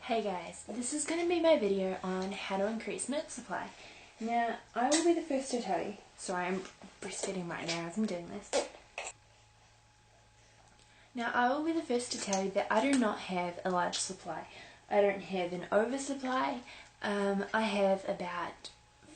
Hey guys, this is going to be my video on how to increase milk supply. Now, I will be the first to tell you, sorry I'm breastfeeding right now as I'm doing this. Now, I will be the first to tell you that I do not have a large supply. I don't have an oversupply. I have about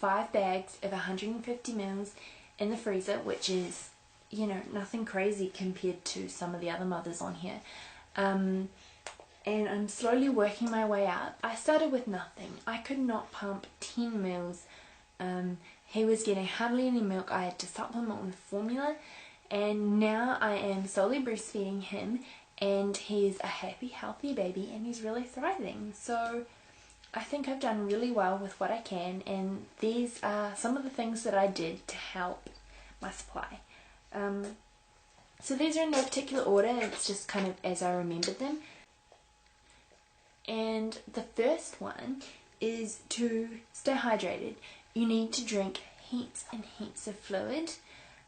5 bags of 150 mils in the freezer, which is, you know, nothing crazy compared to some of the other mothers on here. And I'm slowly working my way up. I started with nothing. I could not pump 10 mils. He was getting hardly any milk. I had to supplement with formula, and now I am slowly breastfeeding him, and he's a happy, healthy baby, and he's really thriving. So I think I've done really well with what I can, and these are some of the things that I did to help my supply. So these are in no particular order, it's just kind of as I remembered them. And the first one is to stay hydrated. You need to drink heaps and heaps of fluid.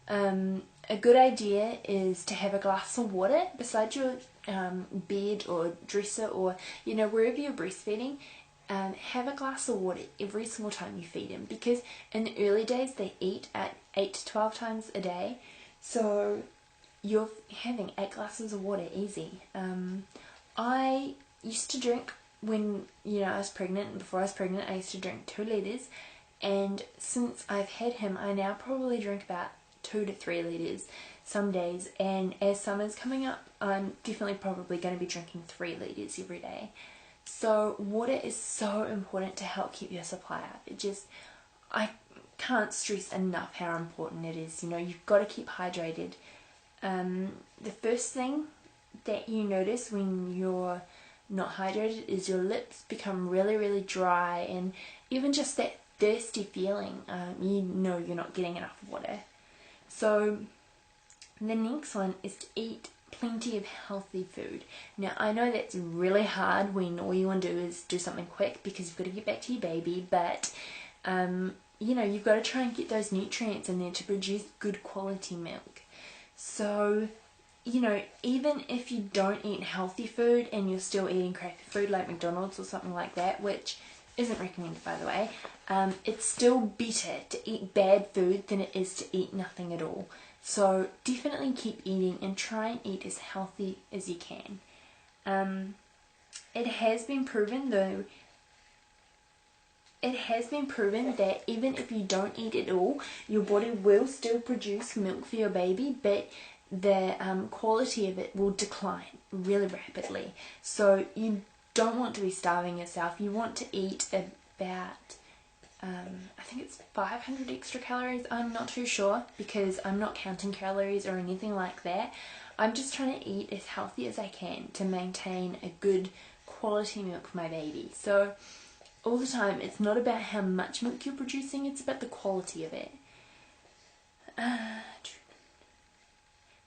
A good idea is to have a glass of water beside your bed or dresser, or wherever you're breastfeeding. Have a glass of water every single time you feed him, because in the early days they eat at 8 to 12 times a day, so you're having 8 glasses of water easy. I used to drink when I was pregnant, and before I was pregnant I used to drink 2 litres, and since I've had him I now probably drink about 2 to 3 litres some days, and as summer's coming up I'm definitely probably going to be drinking 3 litres every day. So water is so important to help keep your supply up. I can't stress enough how important it is. You've got to keep hydrated. The first thing that you notice when you're not hydrated is your lips become really, really dry, and even just that thirsty feeling, you're not getting enough water. So the next one is to eat plenty of healthy food. Now, I know that's really hard when all you want to do is do something quick because you've got to get back to your baby, but you've got to try and get those nutrients in there to produce good quality milk. So even if you don't eat healthy food and you're still eating crappy food like McDonald's or something like that, which isn't recommended by the way, it's still better to eat bad food than it is to eat nothing at all. So definitely keep eating and try and eat as healthy as you can. It has been proven that even if you don't eat at all, your body will still produce milk for your baby, but the quality of it will decline really rapidly. So you don't want to be starving yourself. You want to eat about I think it's 500 extra calories. I'm not too sure because I'm not counting calories or anything like that. I'm just trying to eat as healthy as I can to maintain a good quality milk for my baby. So all the time, it's not about how much milk you're producing, it's about the quality of it.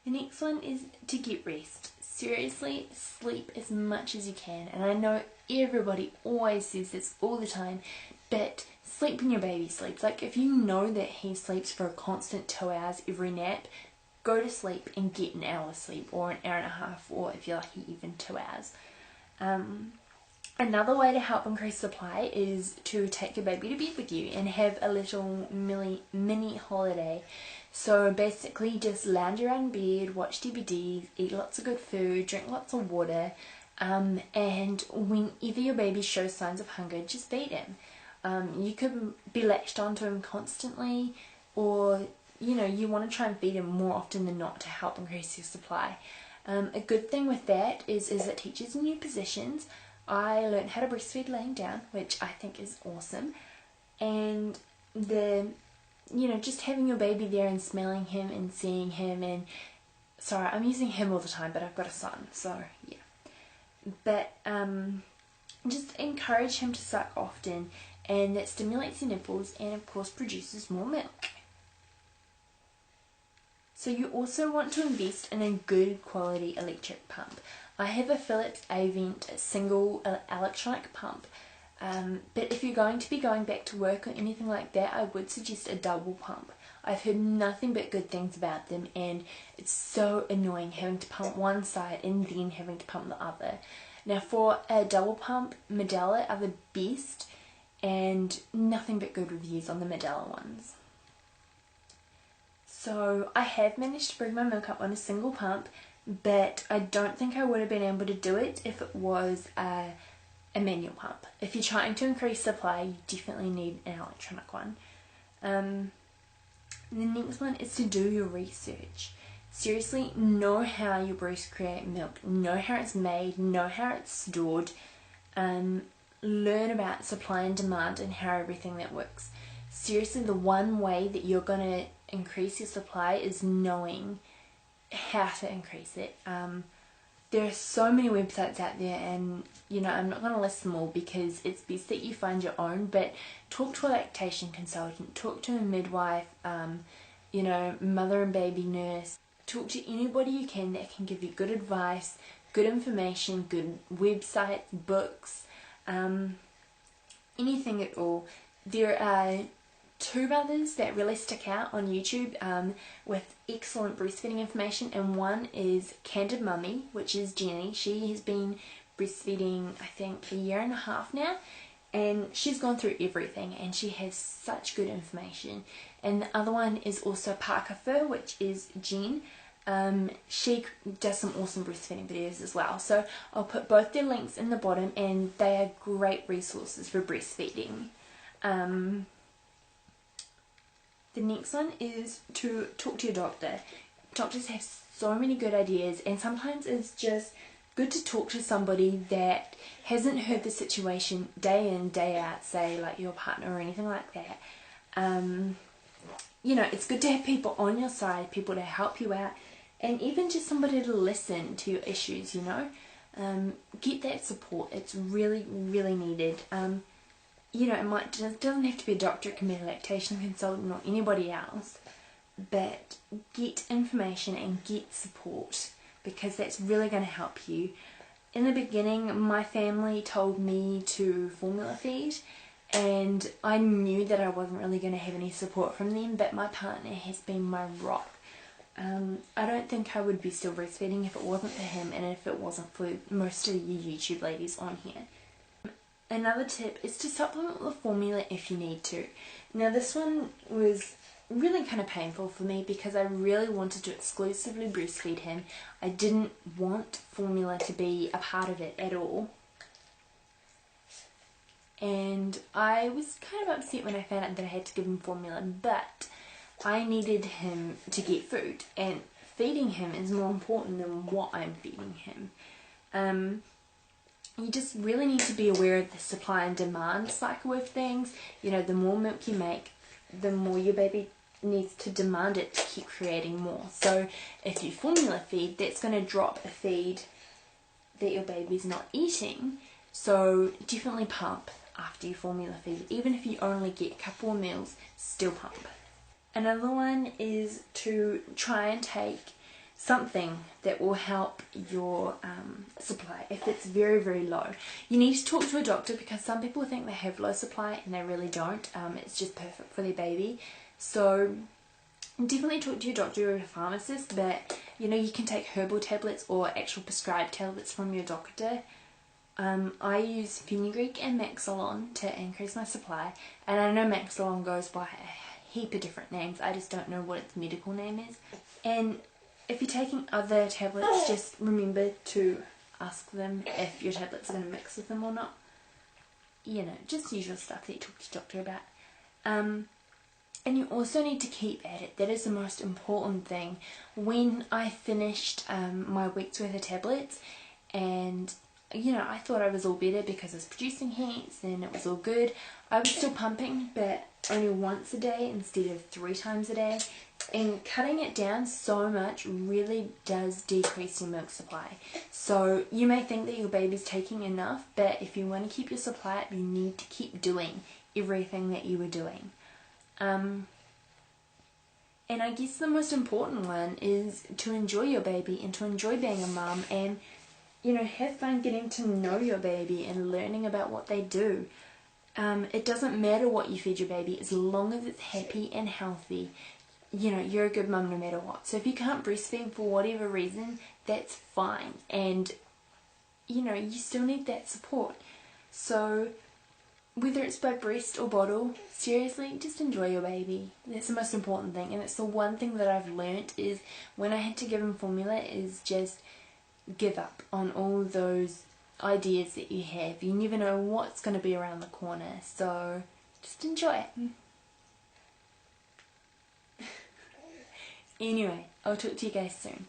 The next one is to get rest. Seriously, sleep as much as you can. And I know everybody always says this all the time, but sleep when your baby sleeps. Like, if you know that he sleeps for a constant 2 hours every nap, go to sleep and get an hour sleep, or an hour and a half, or if you're lucky, even 2 hours. Another way to help increase supply is to take your baby to bed with you and have a little mini holiday. So basically just lounge around in bed, watch DVDs, eat lots of good food, drink lots of water, and whenever your baby shows signs of hunger, just feed him. You could be latched onto him constantly, or you want to try and feed him more often than not to help increase your supply. A good thing with that is it teaches new positions. I learned how to breastfeed laying down, which I think is awesome, and just having your baby there and smelling him and seeing him, and sorry, I'm using him all the time, but I've got a son, so yeah. But just encourage him to suck often, and that stimulates the nipples and of course produces more milk. So you also want to invest in a good quality electric pump. I have a Philips Avent single electronic pump, but if you're going to be going back to work or anything like that, I would suggest a double pump. I've heard nothing but good things about them, and it's so annoying having to pump one side and then having to pump the other. Now for a double pump, Medela are the best, and nothing but good reviews on the Medela ones. So I have managed to bring my milk up on a single pump, but I don't think I would have been able to do it if it was a manual pump. If you're trying to increase supply, you definitely need an electronic one. The next one is to do your research. Seriously, know how your breasts create milk, know how it's made, know how it's stored, learn about supply and demand and how everything that works. Seriously, the one way that you're going to increase your supply is knowing how to increase it. There are so many websites out there, and I'm not going to list them all because it's best that you find your own, but talk to a lactation consultant, talk to a midwife, mother and baby nurse. Talk to anybody you can that can give you good advice, good information, good websites, books, anything at all. There are two brothers that really stick out on YouTube with excellent breastfeeding information, and one is Candid Mummy, which is Jenny. She has been breastfeeding I think a year and a half now, and she's gone through everything and she has such good information. And the other one is also Parker Fur, which is Jen. She does some awesome breastfeeding videos as well, so I'll put both their links in the bottom, and they are great resources for breastfeeding. The next one is to talk to your doctor. Doctors have so many good ideas, and sometimes it's just good to talk to somebody that hasn't heard the situation day in, day out, say like your partner or anything like that. It's good to have people on your side, people to help you out, and even just somebody to listen to your issues, get that support. It's really, really needed. It doesn't have to be a doctor, it can be a lactation consultant or anybody else, but get information and get support, because that's really going to help you. In the beginning, my family told me to formula feed, and I knew that I wasn't really going to have any support from them, but my partner has been my rock. I don't think I would be still breastfeeding if it wasn't for him, and if it wasn't for most of you YouTube ladies on here. Another tip is to supplement with formula if you need to. Now this one was really kind of painful for me because I really wanted to exclusively breastfeed him. I didn't want formula to be a part of it at all. And I was kind of upset when I found out that I had to give him formula, but I needed him to get food, and feeding him is more important than what I'm feeding him. You just really need to be aware of the supply and demand cycle of things. The more milk you make, the more your baby needs to demand it to keep creating more. So if you formula feed, that's going to drop a feed that your baby's not eating. So definitely pump after you formula feed. Even if you only get a couple of meals, still pump. Another one is to try and take something that will help your supply if it's very, very low. You need to talk to a doctor, because some people think they have low supply and they really don't. It's just perfect for their baby. So definitely talk to your doctor or a pharmacist, but you can take herbal tablets or actual prescribed tablets from your doctor. I use fenugreek and Maxolon to increase my supply, and I know Maxolon goes by a heap of different names. I just don't know what its medical name is. And if you're taking other tablets, just remember to ask them if your tablets are going to mix with them or not. Just usual stuff that you talk to your doctor about. And you also need to keep at it. That is the most important thing. When I finished my week's worth of tablets, and I thought I was all better because I was producing heats and it was all good, I was still pumping, but only once a day instead of 3 times a day. And cutting it down so much really does decrease your milk supply. So you may think that your baby's taking enough, but if you want to keep your supply up, you need to keep doing everything that you were doing. And I guess the most important one is to enjoy your baby and to enjoy being a mum, and have fun getting to know your baby and learning about what they do. It doesn't matter what you feed your baby, as long as it's happy and healthy. You're a good mum no matter what. So if you can't breastfeed for whatever reason, that's fine. And you know, you still need that support. So whether it's by breast or bottle, seriously, just enjoy your baby. That's the most important thing, and it's the one thing that I've learnt is when I had to give him formula is just give up on all those ideas that you have. You never know what's going to be around the corner, so just enjoy it. Anyway, I'll talk to you guys soon.